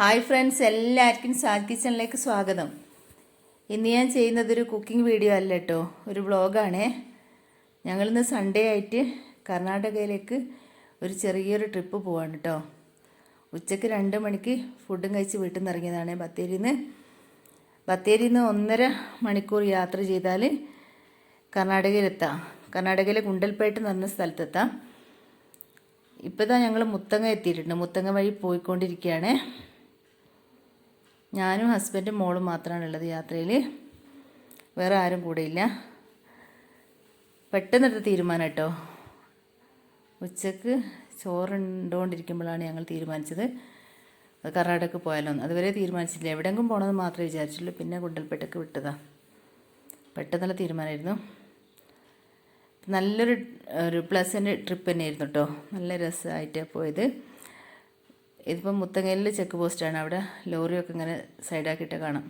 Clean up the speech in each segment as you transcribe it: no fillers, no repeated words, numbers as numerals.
Hi friends, എല്ലാവർക്കും Saad കിച്ചണിലേക്ക് സ്വാഗതം. ഇന്ന് ഞാൻ ചെയ്യുന്നതൊരു കുക്കിംഗ് വീഡിയോ അല്ല കേട്ടോ, ഒരു വ്ളോഗാണേ. ഞങ്ങളിന്ന് സൺഡേ ആയിട്ട് കർണാടകയിലേക്ക് ഒരു ചെറിയൊരു ട്രിപ്പ് പോവാണ് കേട്ടോ. ഉച്ചയ്ക്ക് 2 മണിക്ക് ഫുഡും കഴിച്ച് വീട്ടിൽ നിന്ന് ഇറങ്ങിയതാണ്. ബത്തേരിയിൽ നിന്ന് 1.5 മണിക്കൂർ യാത്ര ചെയ്താൽ കർണാടകയിലെത്താം. കർണാടകയിലെ ഗുണ്ടൽപേട്ട് എന്ന് പറഞ്ഞ സ്ഥലത്തെത്താം. ഇപ്പോൾ ഇതാ ഞങ്ങൾ മുത്തങ്ങ എത്തിയിട്ടുണ്ട്. മുത്തങ്ങ വഴി പോയിക്കൊണ്ടിരിക്കുകയാണ്. ഞാനും ഹസ്ബൻഡും മോളും മാത്രമാണുള്ളത് യാത്രയിൽ, വേറെ ആരും കൂടെയില്ല. പെട്ടെന്നെടുത്ത തീരുമാനം കേട്ടോ. ഉച്ചക്ക് ചോറുണ്ടോണ്ടിരിക്കുമ്പോഴാണ് ഞങ്ങൾ തീരുമാനിച്ചത് കർണാടകയ്ക്ക് പോയാലോ. അതുവരെ തീരുമാനിച്ചില്ല, എവിടെയെങ്കിലും പോകണമെന്ന് മാത്രമേ വിചാരിച്ചുള്ളൂ. പിന്നെ ഗുണ്ടൽപേട്ടയ്ക്ക് വിട്ടതാ. പെട്ടെന്നുള്ള തീരുമാനമായിരുന്നു. നല്ലൊരു പ്ലസൻറ്റ് ട്രിപ്പ് തന്നെയായിരുന്നു കേട്ടോ. നല്ല രസമായിട്ട് പോയത്. ഇതിപ്പം മുത്തങ്ങയിൽ ചെക്ക് പോസ്റ്റാണ്. അവിടെ ലോറിയൊക്കെ ഇങ്ങനെ സൈഡാക്കിയിട്ട് കാണാം.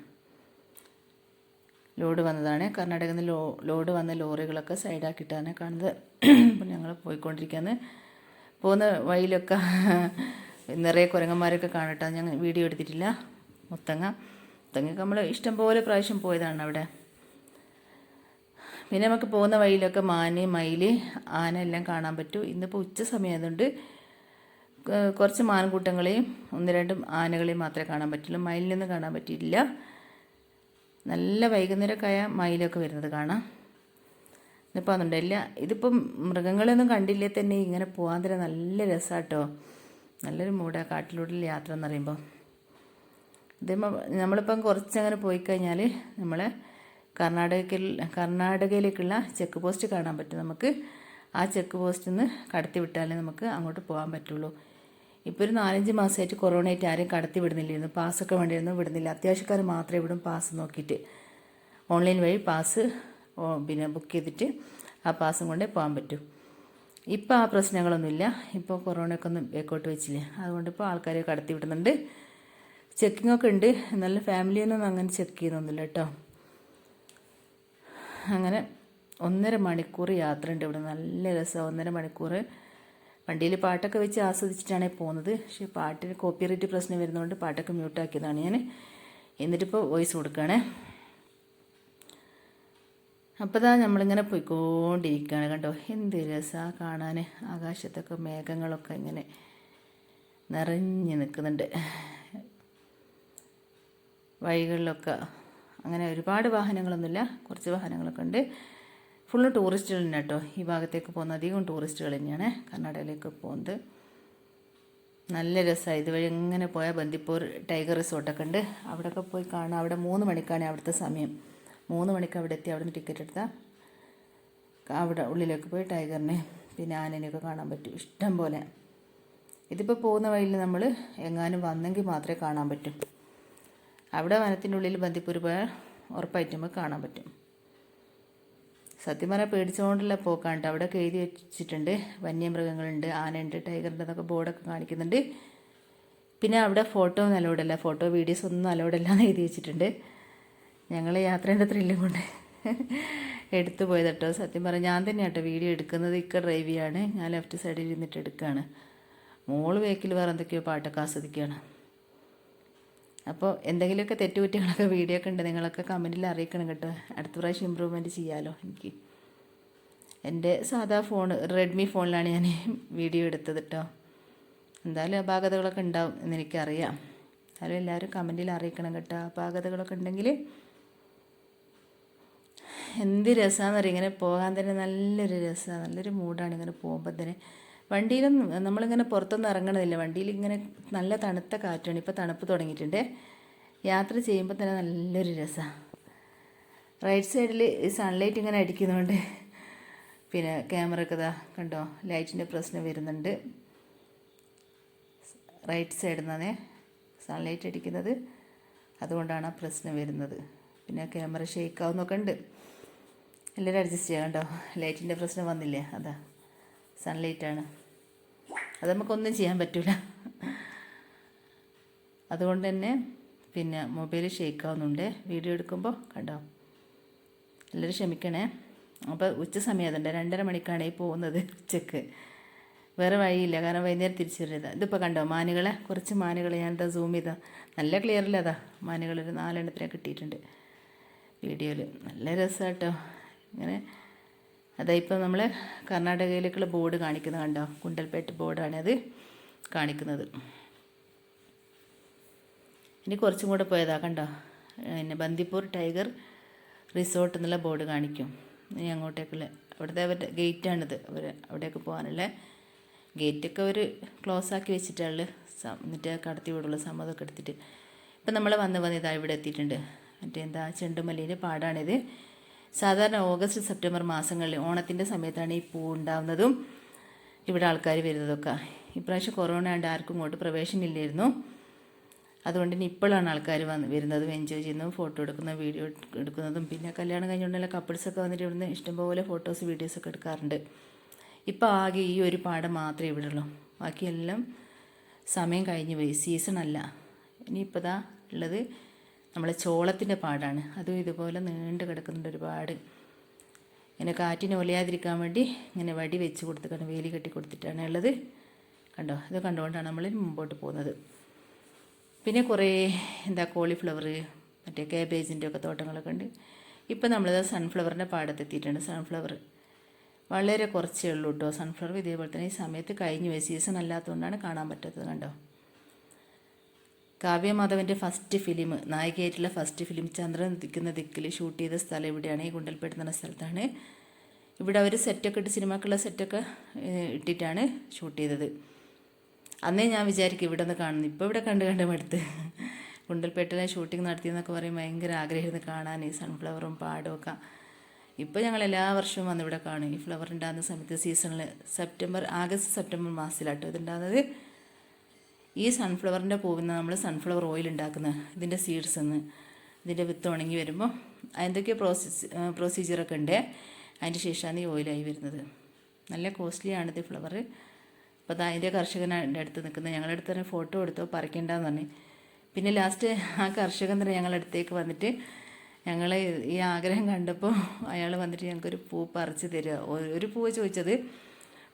ലോഡ് വന്നതാണ്. കർണാടകയിൽ നിന്ന് ലോഡ് വന്ന ലോറികളൊക്കെ സൈഡാക്കിയിട്ടാണ് കാണുന്നത്. അപ്പോൾ ഞങ്ങൾ പോയിക്കൊണ്ടിരിക്കുകയാണ്. പോകുന്ന വഴിയിലൊക്കെ നിറയെ കുരങ്ങന്മാരൊക്കെ കാണട്ടോ. ഞങ്ങൾ വീഡിയോ എടുത്തിട്ടില്ല. മുത്തങ്ങയ്ക്ക് നമ്മൾ ഇഷ്ടംപോലെ പ്രാവശ്യം പോയതാണ് അവിടെ. പിന്നെ നമുക്ക് പോകുന്ന വഴിയിലൊക്കെ മാന്, മയിൽ, ആന എല്ലാം കാണാൻ പറ്റും. ഇന്നിപ്പോൾ ഉച്ച സമയമായതുകൊണ്ട് കുറച്ച് മാൻകൂട്ടങ്ങളെയും 1-2 ആനകളെയും മാത്രമേ കാണാൻ പറ്റുള്ളൂ. മയിലിനൊന്നും കാണാൻ പറ്റിയില്ല. നല്ല വൈകുന്നേരമൊക്കെ മയിലൊക്കെ വരുന്നത് കാണാം. ഇന്നിപ്പോൾ അതുണ്ടായില്ല. ഇതിപ്പം മൃഗങ്ങളെയൊന്നും കണ്ടില്ലേ തന്നെ ഇങ്ങനെ പോകാൻ തന്നെ നല്ല രസമാട്ടോ. നല്ലൊരു മൂടാണ് കാട്ടിലൂടെ യാത്ര എന്ന് പറയുമ്പോൾ. നമ്മളിപ്പം കുറച്ചങ്ങനെ പോയി കഴിഞ്ഞാൽ നമ്മളെ കർണാടകയിലേക്കുള്ള ചെക്ക് പോസ്റ്റ് കാണാൻ പറ്റും. നമുക്ക് ആ ചെക്ക് പോസ്റ്റിൽ നിന്ന് കടത്തി വിട്ടാലേ നമുക്ക് അങ്ങോട്ട് പോകാൻ പറ്റുള്ളൂ. ഇപ്പോൾ ഒരു 4-5 മാസമായിട്ട് കൊറോണയായിട്ട് ആരെയും കടത്തി വിടുന്നില്ലായിരുന്നു. പാസ്സൊക്കെ വേണ്ടിയിരുന്നു, വിടുന്നില്ല. അത്യാവശ്യക്കാർ മാത്രമേ വിടും. പാസ് നോക്കിയിട്ട് ഓൺലൈൻ വഴി പാസ് പിന്നെ ബുക്ക് ചെയ്തിട്ട് ആ പാസും കൊണ്ടേ പോകാൻ പറ്റും. ഇപ്പോൾ ആ പ്രശ്നങ്ങളൊന്നുമില്ല. ഇപ്പോൾ കൊറോണയൊക്കെ ഒന്ന് ബേക്കോട്ട് വെച്ചില്ലേ, അതുകൊണ്ട് ഇപ്പോൾ ആൾക്കാരെ കടത്തി വിടുന്നുണ്ട്. ചെക്കിങ്ങൊക്കെ ഉണ്ട്. നല്ല ഫാമിലിയൊന്നും അങ്ങനെ ചെക്ക് ചെയ്യുന്നൊന്നുമില്ല കേട്ടോ. അങ്ങനെ 1.5 മണിക്കൂർ യാത്രയുണ്ട് ഇവിടെ. നല്ല രസമാണ്. 1.5 മണിക്കൂർ വണ്ടിയിൽ പാട്ടൊക്കെ വെച്ച് ആസ്വദിച്ചിട്ടാണ് പോകുന്നത്. പക്ഷേ പാട്ടിന് കോപ്പിറൈറ്റ് പ്രശ്നം വരുന്നതുകൊണ്ട് പാട്ടൊക്കെ മ്യൂട്ടാക്കിയതാണ് ഞാൻ. എന്നിട്ടിപ്പോൾ വോയിസ് കൊടുക്കുകയാണ്. അപ്പോൾ ഇതാ നമ്മളിങ്ങനെ പോയിക്കൊണ്ടിരിക്കുകയാണ്. കണ്ടോ എന്ത് രസമാണ് കാണാൻ. ആകാശത്തൊക്കെ മേഘങ്ങളൊക്കെ ഇങ്ങനെ നിറഞ്ഞ് നിൽക്കുന്നുണ്ട്. വഴികളിലൊക്കെ അങ്ങനെ ഒരുപാട് വാഹനങ്ങളൊന്നുമില്ല, കുറച്ച് വാഹനങ്ങളൊക്കെ ഉണ്ട്. ഫുള്ള് ടൂറിസ്റ്റുകൾ തന്നെ കേട്ടോ. ഈ ഭാഗത്തേക്ക് പോകുന്ന അധികം ടൂറിസ്റ്റുകൾ തന്നെയാണ് കർണാടകയിലേക്ക് പോകുന്നത്. നല്ല രസമാണ്. ഇതുവഴി എങ്ങനെ പോയാൽ ബന്ദിപ്പൂർ ടൈഗർ റിസോർട്ടൊക്കെ ഉണ്ട്. അവിടെയൊക്കെ പോയി കാണാം. അവിടെ 3 മണിക്കാണ് അവിടുത്തെ സമയം. 3 മണിക്ക് അവിടെ എത്തി. അവിടെ നിന്ന് ടിക്കറ്റ് എടുത്താൽ അവിടെ ഉള്ളിലേക്ക് പോയി ടൈഗറിനെ പിന്നെ ആനേനെയൊക്കെ കാണാൻ പറ്റും ഇഷ്ടം പോലെ. ഇതിപ്പോൾ പോകുന്ന വഴിയിൽ നമ്മൾ എങ്ങാനും വന്നെങ്കിൽ മാത്രമേ കാണാൻ പറ്റും. അവിടെ വനത്തിൻ്റെ ഉള്ളിൽ ബന്ദിപ്പൂർ പോയാൽ ഉറപ്പായിട്ടും നമുക്ക് കാണാൻ പറ്റും. സത്യം പറഞ്ഞാൽ പേടിച്ചുകൊണ്ടുള്ള പോക്കാണ്ട്. അവിടെയൊക്കെ എഴുതി വെച്ചിട്ടുണ്ട് വന്യമൃഗങ്ങളുണ്ട്, ആനയുണ്ട്, ടൈഗറുണ്ട് എന്നൊക്കെ ബോർഡൊക്കെ കാണിക്കുന്നുണ്ട്. പിന്നെ അവിടെ ഫോട്ടോ ഒന്നും അലൗഡല്ല, ഫോട്ടോ വീഡിയോസ് ഒന്നും അലൗഡല്ല എന്ന് എഴുതി വെച്ചിട്ടുണ്ട്. ഞങ്ങൾ യാത്രേൻ്റെ ത്രില്ലും കൊണ്ട് എടുത്തു പോയത് കേട്ടോ. സത്യം പറഞ്ഞാൽ ഞാൻ തന്നെ കേട്ടോ വീഡിയോ എടുക്കുന്നത്. ഡ്രൈവ് ചെയ്യാണ്, ഞാൻ ലെഫ്റ്റ് സൈഡിൽ ഇരുന്നിട്ട് എടുക്കുകയാണ്. മോള് വേക്കിൽ വേറെ എന്തൊക്കെയോ പാട്ടൊക്കെ ആസ്വദിക്കുകയാണ്. അപ്പോൾ എന്തെങ്കിലുമൊക്കെ തെറ്റുകുറ്റങ്ങളൊക്കെ വീഡിയോ ഒക്കെ ഉണ്ട്, നിങ്ങളൊക്കെ കമൻറ്റിൽ അറിയിക്കണം കേട്ടോ. അടുത്ത പ്രാവശ്യം ഇമ്പ്രൂവ്മെൻറ്റ് ചെയ്യാമല്ലോ. എനിക്ക് എൻ്റെ സാധാ റെഡ്മി ഫോണിലാണ് ഞാൻ വീഡിയോ എടുത്തത് കേട്ടോ. എന്തായാലും അപാകതകളൊക്കെ ഉണ്ടാവും എന്നെനിക്കറിയാം. എന്നാലും എല്ലാവരും കമൻറ്റിൽ അറിയിക്കണം കേട്ടോ. അപാകതകളൊക്കെ ഉണ്ടെങ്കിൽ. എന്ത് രസമാണെന്നറിയാം ഇങ്ങനെ പോകാൻ തന്നെ. നല്ലൊരു രസമാണ്, നല്ലൊരു മൂഡാണ് ഇങ്ങനെ പോകുമ്പോൾ തന്നെ. വണ്ടിയിലും നമ്മളിങ്ങനെ പുറത്തൊന്നും ഇറങ്ങണമില്ല. വണ്ടിയിൽ ഇങ്ങനെ നല്ല തണുത്ത കാറ്റാണ്. ഇപ്പോൾ തണുപ്പ് തുടങ്ങിയിട്ടുണ്ട്. യാത്ര ചെയ്യുമ്പോൾ തന്നെ നല്ലൊരു രസമാണ്. റൈറ്റ് സൈഡിൽ സൺലൈറ്റ് ഇങ്ങനെ അടിക്കുന്നതുകൊണ്ട് പിന്നെ ക്യാമറയൊക്കെ ഇതാ കണ്ടോ, ലൈറ്റിൻ്റെ പ്രശ്നം വരുന്നുണ്ട്. റൈറ്റ് സൈഡിൽ നിന്നാണ് സൺലൈറ്റ് അടിക്കുന്നത്, അതുകൊണ്ടാണ് ആ പ്രശ്നം വരുന്നത്. പിന്നെ ക്യാമറ ഷെയ്ക്കാവുന്നൊക്കെ ഉണ്ട്. എല്ലാവരും അഡ്ജസ്റ്റ് ചെയ്യാം കേട്ടോ. ലൈറ്റിൻ്റെ പ്രശ്നം വന്നില്ലേ, അതാ സൺലൈറ്റാണ്. അത് നമുക്കൊന്നും ചെയ്യാൻ പറ്റില്ല. അതുകൊണ്ട് തന്നെ പിന്നെ മൊബൈൽ ഷെയ്ക്കാവുന്നുണ്ട് വീഡിയോ എടുക്കുമ്പോൾ കണ്ടോ. എല്ലാവരും ക്ഷമിക്കണേ. അപ്പോൾ ഉച്ച സമയം അതുണ്ട്. 2:30 മണിക്കാണ് ഈ പോകുന്നത് ഉച്ചക്ക്. വേറെ വഴിയില്ല, കാരണം വൈകുന്നേരം തിരിച്ചു വരരുത്. ഇതിപ്പോൾ കണ്ടോ മാനുകളെ, കുറച്ച് മാനുകളെ ഞാനിതാ സൂം ചെയ്താൽ നല്ല ക്ലിയറിൽ അതാ മാനുകളൊരു 4 കിട്ടിയിട്ടുണ്ട് വീഡിയോയിൽ. നല്ല രസമാട്ടോ ഇങ്ങനെ. അതാ ഇപ്പോൾ നമ്മൾ കർണാടകയിലേക്കുള്ള ബോർഡ് കാണിക്കുന്നത് കണ്ടോ, ഗുണ്ടൽപേട്ട് ബോർഡാണ് അത് കാണിക്കുന്നത്. ഇനി കുറച്ചും കൂടെ പോയതാ കണ്ടോ, പിന്നെ ബന്ദിപ്പൂർ ടൈഗർ റിസോർട്ട് എന്നുള്ള ബോർഡ് കാണിക്കും. ഇനി അങ്ങോട്ടേക്കുള്ള അവിടുത്തെ അവരുടെ ഗേറ്റാണിത്, അവർ അവിടേക്ക് പോകാനുള്ള ഗേറ്റൊക്കെ അവർ ക്ലോസ് ആക്കി വെച്ചിട്ടാണ് എന്നിട്ട് കടത്തി വിടുള്ളൂ, സമ്മതമൊക്കെ എടുത്തിട്ട്. ഇപ്പം നമ്മൾ വന്ന് ഇതാ ഇവിടെ എത്തിയിട്ടുണ്ട്. മറ്റേ എന്താ ചെണ്ടുമല്ലിൻ്റെ പാടാണിത്. സാധാരണ ഓഗസ്റ്റ് സെപ്റ്റംബർ മാസങ്ങളിൽ ഓണത്തിൻ്റെ സമയത്താണ് ഈ പൂ ഉണ്ടാകുന്നതും ഇവിടെ ആൾക്കാർ വരുന്നതൊക്കെ. ഇപ്രാവശ്യം കൊറോണ ആണ്ട് ആർക്കും ഇങ്ങോട്ട് പ്രവേശനമില്ലായിരുന്നു. അതുകൊണ്ട് തന്നെ ഇപ്പോഴാണ് ആൾക്കാർ വരുന്നതും എൻജോയ് ചെയ്യുന്നതും ഫോട്ടോ എടുക്കുന്നതും വീഡിയോ എടുക്കുന്നതും. പിന്നെ കല്യാണം കഴിഞ്ഞുകൊണ്ടുള്ള കപ്പിൾസൊക്കെ വന്നിട്ട് ഇവിടുന്ന് ഇഷ്ടംപോലെ ഫോട്ടോസ് വീഡിയോസൊക്കെ എടുക്കാറുണ്ട്. ഇപ്പോൾ ആകെ ഈ ഒരു പാടം മാത്രമേ ഇവിടെ ഉള്ളൂ, ബാക്കിയെല്ലാം സമയം കഴിഞ്ഞ് പോയി, സീസണല്ല. ഇനിയിപ്പോൾ ഇതാ ഉള്ളത് നമ്മളെ ചോളത്തിൻ്റെ പാടാണ്. അതും ഇതുപോലെ നീണ്ട് കിടക്കുന്നുണ്ട് ഒരുപാട്. ഇങ്ങനെ കാറ്റിന് ഒലയാതിരിക്കാൻ വേണ്ടി ഇങ്ങനെ വടി വെച്ച് കൊടുത്തിട്ടാണ്, വേലി കെട്ടി കൊടുത്തിട്ടാണ് ഉള്ളത്. കണ്ടോ, ഇത് കണ്ടുകൊണ്ടാണ് നമ്മൾ മുമ്പോട്ട് പോകുന്നത്. പിന്നെ കുറേ എന്താ കോളിഫ്ലവർ, മറ്റേ കാബേജിൻ്റെ ഒക്കെ തോട്ടങ്ങളൊക്കെ ഉണ്ട്. ഇപ്പം നമ്മളിത് സൺഫ്ലവറിൻ്റെ പാടത്തെത്തിയിട്ടുണ്ട്. സൺഫ്ലവർ വളരെ കുറച്ചേ ഉള്ളൂ കേട്ടോ. സൺഫ്ലവർ ഇതേപോലെ തന്നെ ഈ സമയത്ത് കഴിഞ്ഞു പോയി, സീസൺ അല്ലാത്തതുകൊണ്ടാണ് കാണാൻ പറ്റാത്തത്. കണ്ടോ, കാവ്യ മാധവൻ്റെ ഫസ്റ്റ് ഫിലിം, നായികയായിട്ടുള്ള ഫസ്റ്റ് ഫിലിം ചന്ദ്രൻ നിൽക്കുന്ന ദിക്കിൽ ഷൂട്ട് ചെയ്ത സ്ഥലം ഇവിടെയാണ്, ഈ ഗുണ്ടൽപേട്ട് എന്ന സ്ഥലത്താണ്. ഇവിടെ അവർ സെറ്റൊക്കെ ഇട്ട്, സിനിമക്കുള്ള സെറ്റൊക്കെ ഇട്ടിട്ടാണ് ഷൂട്ട് ചെയ്തത്. അന്നേ ഞാൻ വിചാരിക്കും ഇവിടെ നിന്ന് കാണുന്നു. ഇപ്പോൾ ഇവിടെ കണ്ട് മടുത്ത്. ഗുണ്ടൽപേട്ടിലെ ഷൂട്ടിംഗ് നടത്തിയെന്നൊക്കെ പറയും, ഭയങ്കര ആഗ്രഹമായിരുന്നു കാണാൻ ഈ സൺഫ്ലവറും പാടും ഒക്കെ. ഇപ്പോൾ ഞങ്ങൾ എല്ലാ വർഷവും വന്ന് ഇവിടെ കാണും. ഈ ഫ്ലവർ ഉണ്ടാകുന്ന സമയത്ത് സീസണിൽ ആഗസ്റ്റ് സെപ്റ്റംബർ മാസത്തിലാട്ടോ ഇതുണ്ടാകുന്നത്. ഈ സൺഫ്ലവറിൻ്റെ പൂവിൽ നിന്ന് നമ്മൾ സൺഫ്ലവർ ഓയിൽ ഉണ്ടാക്കുന്നത്, ഇതിൻ്റെ സീഡ്സ് നിന്ന്. ഇതിൻ്റെ വിത്ത് ഉണങ്ങി വരുമ്പോൾ എന്തൊക്കെയോ പ്രൊസീജിയറൊക്കെ ഉണ്ട്. അതിൻ്റെ ശേഷമാണ് ഈ ഓയിലായി വരുന്നത്. നല്ല കോസ്റ്റ്ലിയാണിത് ഫ്ലവർ. അപ്പോൾ അതിൻ്റെ കർഷകൻ്റെ അടുത്ത് നിൽക്കുന്നത്, ഞങ്ങളുടെ അടുത്ത് തന്നെ ഫോട്ടോ എടുത്തോ പറിക്കണ്ടെന്ന് പറഞ്ഞു. പിന്നെ ലാസ്റ്റ് ആ കർഷകൻ തന്നെ ഞങ്ങളുടെ അടുത്തേക്ക് വന്നിട്ട് ഞങ്ങൾ ഈ ആഗ്രഹം കണ്ടപ്പോൾ അയാൾ വന്നിട്ട് ഞങ്ങൾക്കൊരു പൂ പറിച്ച് തരിക. ഒരു പൂവ് ചോദിച്ചത്,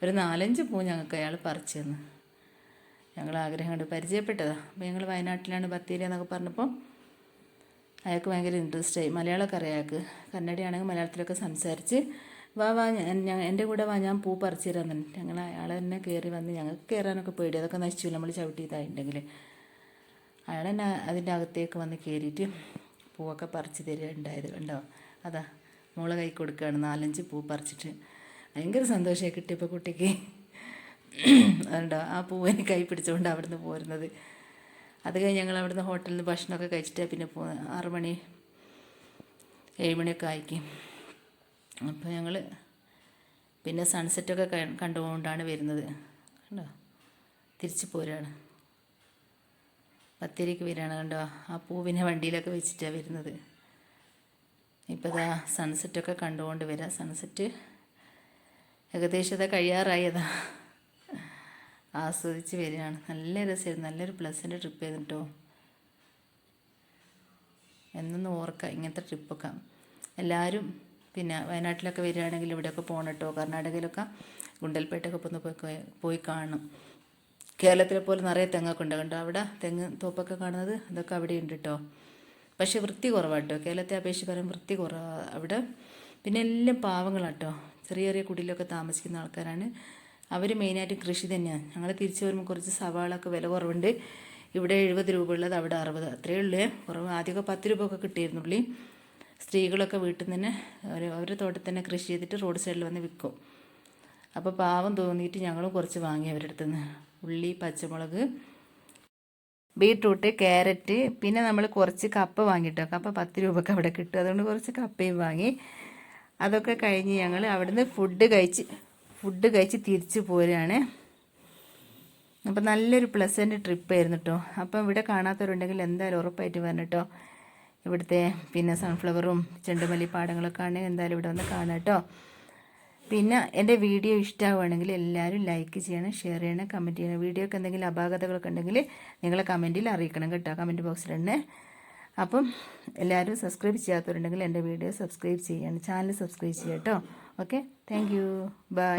ഒരു 4-5 പൂ ഞങ്ങൾക്ക് അയാൾ പറിച്ചു തന്നു. ഞങ്ങൾ ആഗ്രഹം കണ്ട് പരിചയപ്പെട്ടതാണ്. അപ്പോൾ ഞങ്ങൾ വയനാട്ടിലാണ് ബത്തേരി എന്നൊക്കെ പറഞ്ഞപ്പോൾ അയാൾക്ക് ഭയങ്കര ഇൻട്രസ്റ്റായി. മലയാളമൊക്കെ അറിയാം അയാൾക്ക്, കന്നഡയാണെങ്കിൽ മലയാളത്തിലൊക്കെ സംസാരിച്ച് വാ എൻ്റെ കൂടെ വാ, ഞാൻ പൂ പറിച്ചു തരാൻ തന്നെ. ഞങ്ങൾ അയാൾ തന്നെ കയറി വന്ന്, ഞങ്ങൾക്ക് കയറാനൊക്കെ പേടി, അതൊക്കെ നശിച്ചു നമ്മൾ ചവിട്ടി ഇതായിട്ടുണ്ടെങ്കിൽ. അയാൾ തന്നെ അതിൻ്റെ അകത്തേക്ക് വന്ന് കയറിയിട്ട് പൂവൊക്കെ പറിച്ച് തരിക ഉണ്ടായത്. കണ്ടോ, അതാ മോളെ കൈ കൊടുക്കുകയാണ് 4-5 പൂ പറിച്ചിട്ട്. ഭയങ്കര സന്തോഷമായി കിട്ടിയപ്പോൾ കുട്ടിക്ക്. അതുണ്ടോ, ആ പൂവിന് കൈ പിടിച്ചുകൊണ്ട് അവിടുന്ന് പോരുന്നത്. അത് കഴിഞ്ഞ് ഞങ്ങൾ അവിടുന്ന് ഹോട്ടലിൽ നിന്ന് ഭക്ഷണമൊക്കെ കഴിച്ചിട്ടാണ് പിന്നെ 6 മണി 7 മണിയൊക്കെ ആയിരിക്കും. അപ്പോൾ ഞങ്ങൾ പിന്നെ സൺസെറ്റൊക്കെ കണ്ടുകൊണ്ടാണ് വരുന്നത്. കണ്ടോ, തിരിച്ച് പോരാണ്, ബത്തേരിക്ക് വരികയാണ്. കണ്ടോ, ആ പൂവിനെ വണ്ടിയിലൊക്കെ വെച്ചിട്ടാണ് വരുന്നത്. ഇപ്പോൾ ഇതാ സൺസെറ്റൊക്കെ കണ്ടുകൊണ്ട് വരാം. സൺസെറ്റ് ഏകദേശം ഇതാ കഴിയാറായതാ, ആസ്വദിച്ച് വരികയാണ്. നല്ല രസമായിരുന്നു, നല്ലൊരു പ്ലസൻ്റ് ട്രിപ്പ് ചെയ്തിട്ടോ. എന്നൊന്ന് ഓർക്കാം ഇങ്ങനത്തെ ട്രിപ്പൊക്കെ. എല്ലാവരും പിന്നെ വയനാട്ടിലൊക്കെ വരികയാണെങ്കിൽ ഇവിടെയൊക്കെ പോകണം കേട്ടോ. കർണാടകയിലൊക്കെ ഗുണ്ടൽപേട്ടൊക്കെ ഒന്ന് പോയി കാണണം. കേരളത്തിലെ പോലെ നിറയെ തെങ്ങൊക്കെ ഉണ്ട് കണ്ടോ, അവിടെ തെങ്ങ് തോപ്പൊക്കെ കാണുന്നത് അതൊക്കെ അവിടെ ഉണ്ട് കേട്ടോ. പക്ഷേ വൃത്തി കുറവാണ് കേട്ടോ, കേരളത്തെ അപേക്ഷിച്ച് പറയാൻ വൃത്തി കുറവാണ് അവിടെ. പിന്നെ എല്ലാം പാവങ്ങളാട്ടോ, ചെറിയ കുടിലൊക്കെ താമസിക്കുന്ന ആൾക്കാരാണ്. അവർ മെയിനായിട്ട് കൃഷി തന്നെയാണ്. ഞങ്ങൾ തിരിച്ചു വരുമ്പോൾ കുറച്ച് സവാളൊക്കെ വില കുറവുണ്ട്. ഇവിടെ 70 രൂപ ഉള്ളത് അവിടെ 60, അത്രയേ ഉള്ളൂ കുറവ്. ആദ്യമൊക്കെ 10 രൂപ ഒക്കെ കിട്ടിയിരുന്നുള്ളൂ. സ്ത്രീകളൊക്കെ വീട്ടിൽ നിന്ന് തന്നെ അവരുടെ തോട്ടത്തിൽ തന്നെ കൃഷി ചെയ്തിട്ട് റോഡ് സൈഡിൽ വന്ന് വിൽക്കും. അപ്പോൾ പാവം തോന്നിയിട്ട് ഞങ്ങളും കുറച്ച് വാങ്ങി അവരുടെ അടുത്ത് നിന്ന്. ഉള്ളി, പച്ചമുളക്, ബീട്രൂട്ട്, ക്യാരറ്റ്, പിന്നെ നമ്മൾ കുറച്ച് കപ്പ വാങ്ങിയിട്ടോ. കപ്പ 10 രൂപയ്ക്ക് അവിടെ കിട്ടും, അതുകൊണ്ട് കുറച്ച് കപ്പയും വാങ്ങി. അതൊക്കെ കഴിഞ്ഞ് ഞങ്ങൾ അവിടുന്ന് ഫുഡ് കഴിച്ച് തിരിച്ച് പോരുകയാണ്. അപ്പം നല്ലൊരു പ്ലസൻറ്റ് ട്രിപ്പായിരുന്നു കേട്ടോ. അപ്പം ഇവിടെ കാണാത്തവരുണ്ടെങ്കിൽ എന്തായാലും ഉറപ്പായിട്ട് വരണം കേട്ടോ. ഇവിടുത്തെ പിന്നെ സൺഫ്ലവറും ചെണ്ടുമല്ലി പാടങ്ങളൊക്കെ ആണെങ്കിൽ എന്തായാലും ഇവിടെ വന്ന് കാണാം കേട്ടോ. പിന്നെ എൻ്റെ വീഡിയോ ഇഷ്ടമാവുകയാണെങ്കിൽ എല്ലാവരും ലൈക്ക് ചെയ്യണം, ഷെയർ ചെയ്യണം, കമൻറ്റ് ചെയ്യണം. വീഡിയോക്ക് എന്തെങ്കിലും അപാകതകളൊക്കെ ഉണ്ടെങ്കിൽ നിങ്ങളെ കമൻറ്റിൽ അറിയിക്കണം കേട്ടോ, കമൻറ്റ് ബോക്സിലുണ്ട്. അപ്പം എല്ലാവരും സബ്സ്ക്രൈബ് ചെയ്യാത്തവരുണ്ടെങ്കിൽ എൻ്റെ വീഡിയോ സബ്സ്ക്രൈബ് ചെയ്യണം, ചാനൽ സബ്സ്ക്രൈബ് ചെയ്യാം കേട്ടോ. Okay, thank you, by.